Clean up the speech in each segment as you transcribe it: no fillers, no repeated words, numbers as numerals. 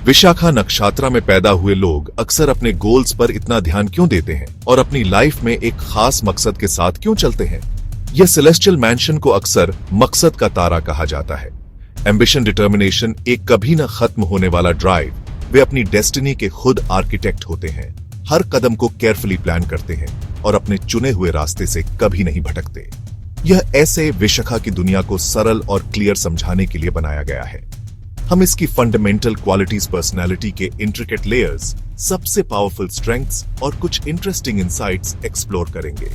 विशाखा नक्षत्र में पैदा हुए लोग अक्सर अपने गोल्स पर इतना ध्यान क्यों देते हैं और अपनी लाइफ में एक खास मकसद के साथ क्यों चलते हैं? यह सेलेस्टियल मैंशन को अक्सर मकसद का तारा कहा जाता है। एम्बिशन, डिटर्मिनेशन, एक कभी न खत्म होने वाला ड्राइव। वे अपनी डेस्टिनी के खुद आर्किटेक्ट होते हैं, हर कदम को केयरफुली प्लान करते हैं और अपने चुने हुए रास्ते से कभी नहीं भटकते। यह ऐसे विशाखा की दुनिया को सरल और क्लियर समझाने के लिए बनाया गया है। हम इसकी फंडामेंटल क्वालिटीज, पर्सनालिटी के इंट्रिकेट लेयर्स, सबसे पावरफुल स्ट्रेंथ्स और कुछ इंटरेस्टिंग इनसाइट्स एक्सप्लोर करेंगे।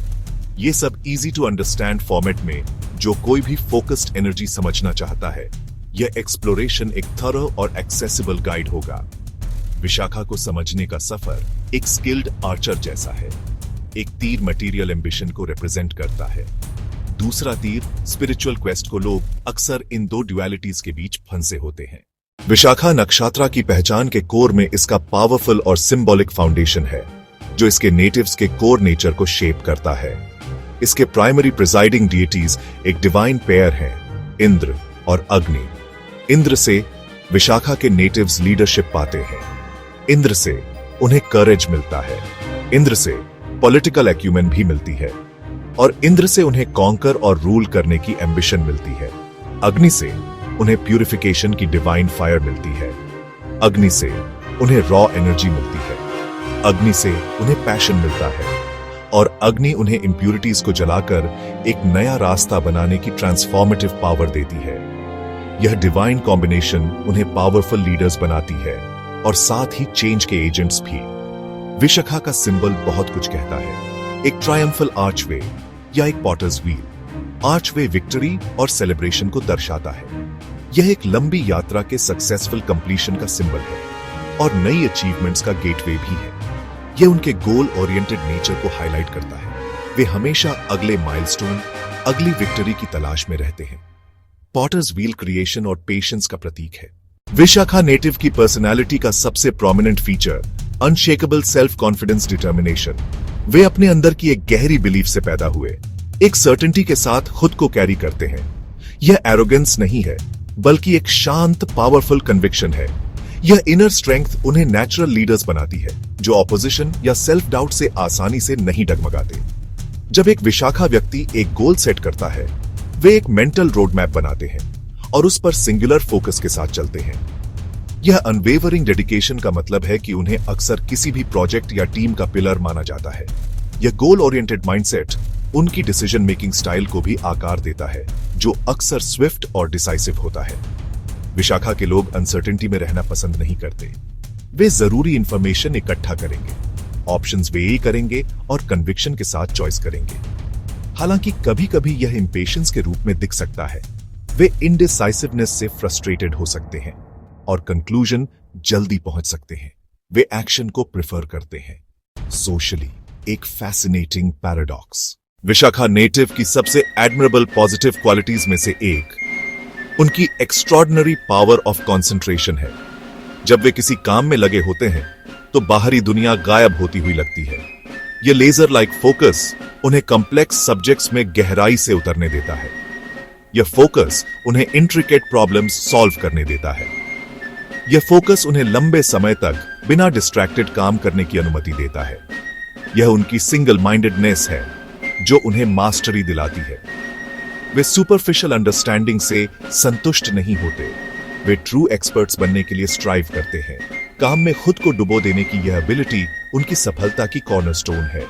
ये सब इजी टू अंडरस्टैंड फॉर्मेट में जो कोई भी फोकस्ड एनर्जी समझना चाहता है। यह एक्सप्लोरेशन एक थरो और एक्सेसिबल गाइड होगा। विशाखा को समझने का सफर एक स्किल्ड आर्चर जैसा है। एक तीर मटेरियल एम्बिशन को रिप्रेजेंट करता है, दूसरा तीर स्पिरिचुअल क्वेस्ट को। लोग अक्सर इन दो ड्युअलिटीज के बीच फंसे होते हैं। विशाखा नक्षत्र की पहचान के कोर में इसका पावरफुल और सिंबॉलिक फाउंडेशन है, जो इसके नेटिव्स के कोर नेचर को शेप करता है। इसके प्राइमरी प्रिजाइडिंग डीटीज एक डिवाइन पेयर हैं, इंद्र और अग्नि। इंद्र से विशाखा के नेटिव्स लीडरशिप पाते हैं। इंद्र से उन्हें करेज मिलता है। इंद्र से पॉलिटिकल एक्यूमेन भी मिलती है और इंद्र से उन्हें कॉन्कर और रूल करने की एम्बिशन मिलती है। अग्नि से उन्हें प्यूरिफिकेशन की डिवाइन फायर मिलती है। अग्नि से उन्हें रॉ एनर्जी मिलती है। अग्नि से उन्हें पैशन मिलता है और अग्नि उन्हें इंप्यूरिटीज को जलाकर एक नया रास्ता बनाने की ट्रांसफॉर्मेटिव पावर देती है। यह डिवाइन कॉम्बिनेशन उन्हें पावरफुल लीडर्स बनाती है और साथ ही चेंज के एजेंट्स भी। विशाखा का सिंबल बहुत कुछ कहता है। एक ट्रायम्फल आर्चवे या एक पॉटर्स व्हील। आर्चवे विक्ट्री और सेलिब्रेशन को दर्शाता है। यह एक लंबी यात्रा के सक्सेसफुल कंप्लीशन का सिंबल है और नई अचीवमेंट्स का गेटवे भी है। यह उनके गोल ओरिएंटेड नेचर को हाईलाइट करता है। वे हमेशा अगले माइलस्टोन, अगली विक्ट्री की तलाश में रहते हैं। पॉटर्स व्हील क्रिएशन और पेशेंस का प्रतीक है। विशाखा नेटिव की पर्सनालिटी का सबसे prominent feature unshakeable self confidence, determination. वे अपने अंदर की एक गहरी बिलीफ से पैदा हुए, एक सर्टेनिटी के साथ खुद को कैरी करते हैं। यह एरोगेंस नहीं है, बल्कि एक शांत पावरफुल कन्विक्शन है। यह इनर स्ट्रेंथ उन्हें नेचुरल लीडर्स बनाती है, जो ऑपोजिशन या सेल्फ डाउट से आसानी से नहीं डगमगाते। जब एक विशाखा व्यक्ति एक गोल सेट करता है, वे एक मेंटल रोड मैप बनाते हैं और उस पर सिंगुलर फोकस के साथ चलते हैं। यह अनवेवरिंग डेडिकेशन का मतलब है कि उन्हें अक्सर किसी भी प्रोजेक्ट या टीम का पिलर माना जाता है। यह गोल ओरिएंटेड माइंडसेट उनकी डिसीजन मेकिंग स्टाइल को भी आकार देता है, जो अक्सर स्विफ्ट और डिसाइसिव होता है। विशाखा के लोग अनसर्टेनिटी में रहना पसंद नहीं करते। वे जरूरी इंफॉर्मेशन इकट्ठा करेंगे, ऑप्शंस वेई करेंगे और कन्विक्शन के साथ चॉइस करेंगे। हालांकि कभी कभी यह इंपेशेंस के रूप में दिख सकता है। वे इनडिसाइसिवनेस से फ्रस्ट्रेटेड हो सकते हैं और कंक्लूजन जल्दी पहुंच सकते हैं। वे एक्शन को प्रेफर करते हैं। सोशली एक फैसिनेटिंग पैराडॉक्स। विशाखा नेटिव की सबसे एडमिरेबल पॉजिटिव क्वालिटीज में से एक उनकी एक्स्ट्रॉर्डिनरी पावर ऑफ कंसंट्रेशन है। जब वे किसी काम में लगे होते हैं तो बाहरी दुनिया गायब होती हुई लगती है। यह लेजर लाइक फोकस उन्हें कॉम्प्लेक्स सब्जेक्ट्स में गहराई से उतरने देता है। यह फोकस उन्हें इंट्रिकेट प्रॉब्लम्स सॉल्व करने देता है। यह फोकस उन्हें लंबे समय तक बिना डिस्ट्रैक्टेड काम करने की अनुमति देता है। यह उनकी सिंगल माइंडेडनेस है जो उन्हें मास्टरी दिलाती है। वे सुपरफिशियल अंडरस्टैंडिंग से संतुष्ट नहीं होते। वे ट्रू एक्सपर्ट्स बनने के लिए स्ट्राइव करते हैं। काम में खुद को डुबो देने की यह एबिलिटी उनकी सफलता की कॉर्नरस्टोन है।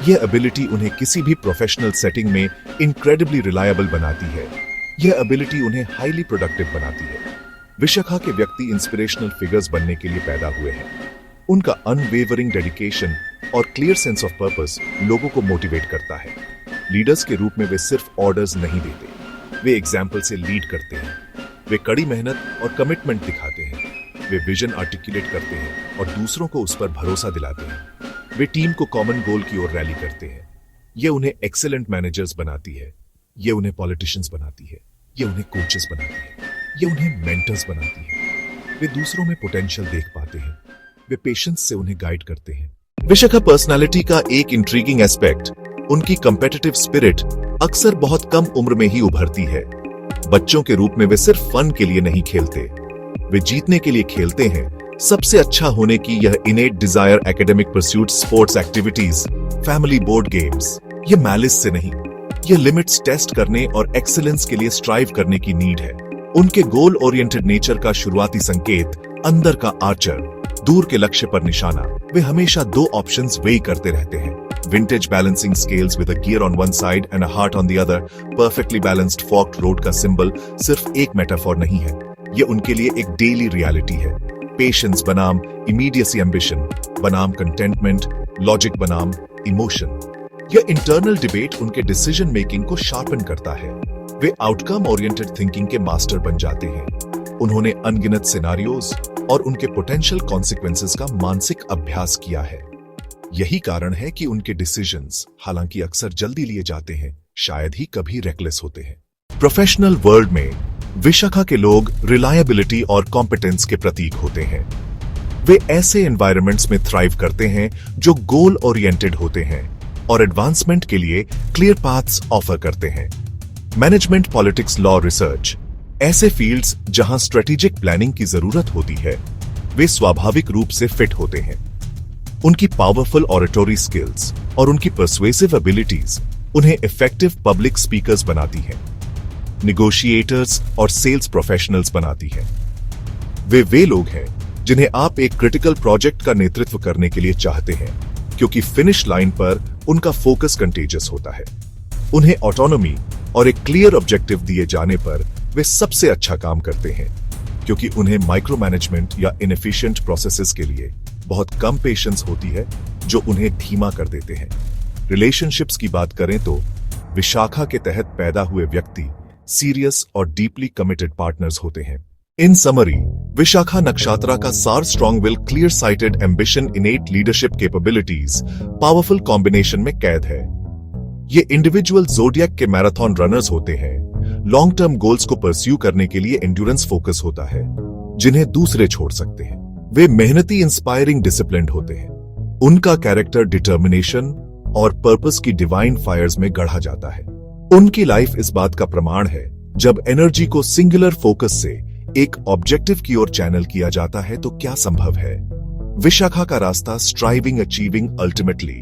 यह एबिलिटी उन्हें किसी भी प्रोफेशनल सेटिंग में इनक्रेडिबली रिलायबल बनाती है। यह एबिलिटी उन्हें हाईली प्रोडक्टिव बनाती है। विशाखा के व्यक्ति इंस्पिरेशनल फिगर्स बनने के लिए पैदा हुए हैं। उनका अनवेवरिंग डेडिकेशन और क्लियर सेंस ऑफ पर्पस लोगों को मोटिवेट करता है। लीडर्स के रूप में वे सिर्फ ऑर्डर्स नहीं देते, वे एग्जाम्पल से लीड करते हैं। वे कड़ी मेहनत और कमिटमेंट दिखाते हैं। वे विजन आर्टिकुलेट करते हैं और दूसरों को उस पर भरोसा दिलाते हैं। वे टीम को कॉमन गोल की ओर रैली करते हैं। यह उन्हें एक्सीलेंट मैनेजर्स बनाती है। यह उन्हें पॉलिटिशियंस बनाती है। यह उन्हें कोचेस बनाती है। यह उन्हें मेंटर्स बनाती है। वे दूसरों में पोटेंशियल देख पाते हैं। वे पेशेंस से उन्हें गाइड करते हैं। विशाखा पर्सनालिटी का एक इंट्रीगिंग एस्पेक्ट उनकी कंपेटिटिव स्पिरिट अक्सर बहुत कम उम्र में ही उभरती है। बच्चों के रूप में वे सिर्फ फन के लिए नहीं खेलते, वे जीतने के लिए खेलते हैं सबसे अच्छा होने की यह innate desire, academic pursuit, sports activities, family board games, ये मैलिस से नहीं, ये लिमिट्स टेस्ट करने और एक्सीलेंस के लिए स्ट्राइव करने की नीड है। उनके गोल ओरिएंटेड नेचर का शुरुआती संकेत, अंदर का आर्चर, दूर के लक्ष्य पर निशाना। वे हमेशा दो ऑप्शंस वेई करते रहते हैं। Vintage balancing scales with a gear on one side and a heart on the other, perfectly balanced forked road का सिंबल सिर्फ एक मेटाफोर नहीं है, ये उनके लिए एक डेली रियलिटी है। पेशेंस बनाम इमीडिएसी एम्बिशन, बनाम कंटेंटमेंट, लॉजिक बनाम इमोशन। यह इंटरनल डिबेट उनके डिसीजन मेकिंग को शार्पन करता है। वे आउटकम ओरिएंटेड थिंकिंग के मास्टर बन जाते हैं। उन्होंने अनगिनत सिनारियोज और उनके पोटेंशियल कॉन्सिक्वेंसेस का मानसिक अभ्यास किया है। यही कारण है कि उनके डिसीजंस, हालांकि अक्सर जल्दी लिए जाते हैं, शायद ही कभी रेकलेस होते हैं। प्रोफेशनल वर्ल्ड में विशाखा के लोग रिलायबिलिटी और कॉम्पिटेंस के प्रतीक होते हैं। वे ऐसे एनवायरनमेंट्स में थ्राइव करते हैं जो गोल ओरिएंटेड होते हैं और एडवांसमेंट के लिए क्लियर पाथ्स ऑफर करते हैं। मैनेजमेंट, पॉलिटिक्स, लॉ, रिसर्च, ऐसे फील्ड्स जहां स्ट्रेटेजिक प्लानिंग की जरूरत होती है, वे स्वाभाविक रूप से फिट होते हैं। उनकी पावरफुल ऑरेटोरी स्किल्स और उनकी पर्सुएसिव एबिलिटीज उन्हें इफेक्टिव पब्लिक स्पीकर्स बनाती हैं, निगोशिएटर्स और सेल्स प्रोफेशनल्स बनाती हैं। वे लोग हैं जिन्हें आप एक क्रिटिकल प्रोजेक्ट का नेतृत्व करने के लिए चाहते हैं, क्योंकि फिनिश लाइन पर उनका फोकस कंटेजियस होता है। उन्हें ऑटोनॉमी और एक क्लियर ऑब्जेक्टिव दिए जाने पर वे सबसे अच्छा काम करते हैं, क्योंकि उन्हें माइक्रो मैनेजमेंट या इनएफिशिएंट प्रोसेसेस के लिए बहुत कम पेशेंस होती है, जो उन्हें धीमा कर देते हैं। रिलेशनशिप्स की बात करें तो विशाखा के तहत पैदा हुए व्यक्ति सीरियस और डीपली कमिटेड पार्टनर्स होते हैं। इन समरी, विशाखा नक्षत्रा का सार strong will, clear sighted ambition, innate leadership capabilities, powerful combination में कैद है। ये इंडिविजुअल ज़ोडिएक के मैराथन रनर्स होते हैं। लॉन्ग टर्म गोल्स को परस्यू करने के लिए एंड्योरेंस फोकस होता है, जिन्हें दूसरे छोड़ सकते हैं। वे मेहनती, इंस्पायरिंग, डिसिप्लिन्ड होते हैं। उनका कैरेक्टर डिटर्मिनेशन और पर्पस की डिवाइन फायर्स में गढ़ा जाता है। उनकी लाइफ इस बात का प्रमाण है, जब एनर्जी को सिंगुलर फोकस से एक ऑब्जेक्टिव की ओर चैनल किया जाता है तो क्या संभव है। विशाखा का रास्ता striving, achieving, ultimately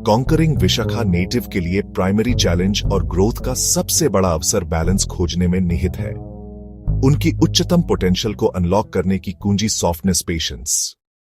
conquering Vishakha native के लिए प्राइमरी चैलेंज और ग्रोथ का सबसे बड़ा अवसर बैलेंस खोजने में निहित है। उनकी उच्चतम पोटेंशियल को अनलॉक करने की कुंजी सॉफ्टनेस, पेशेंस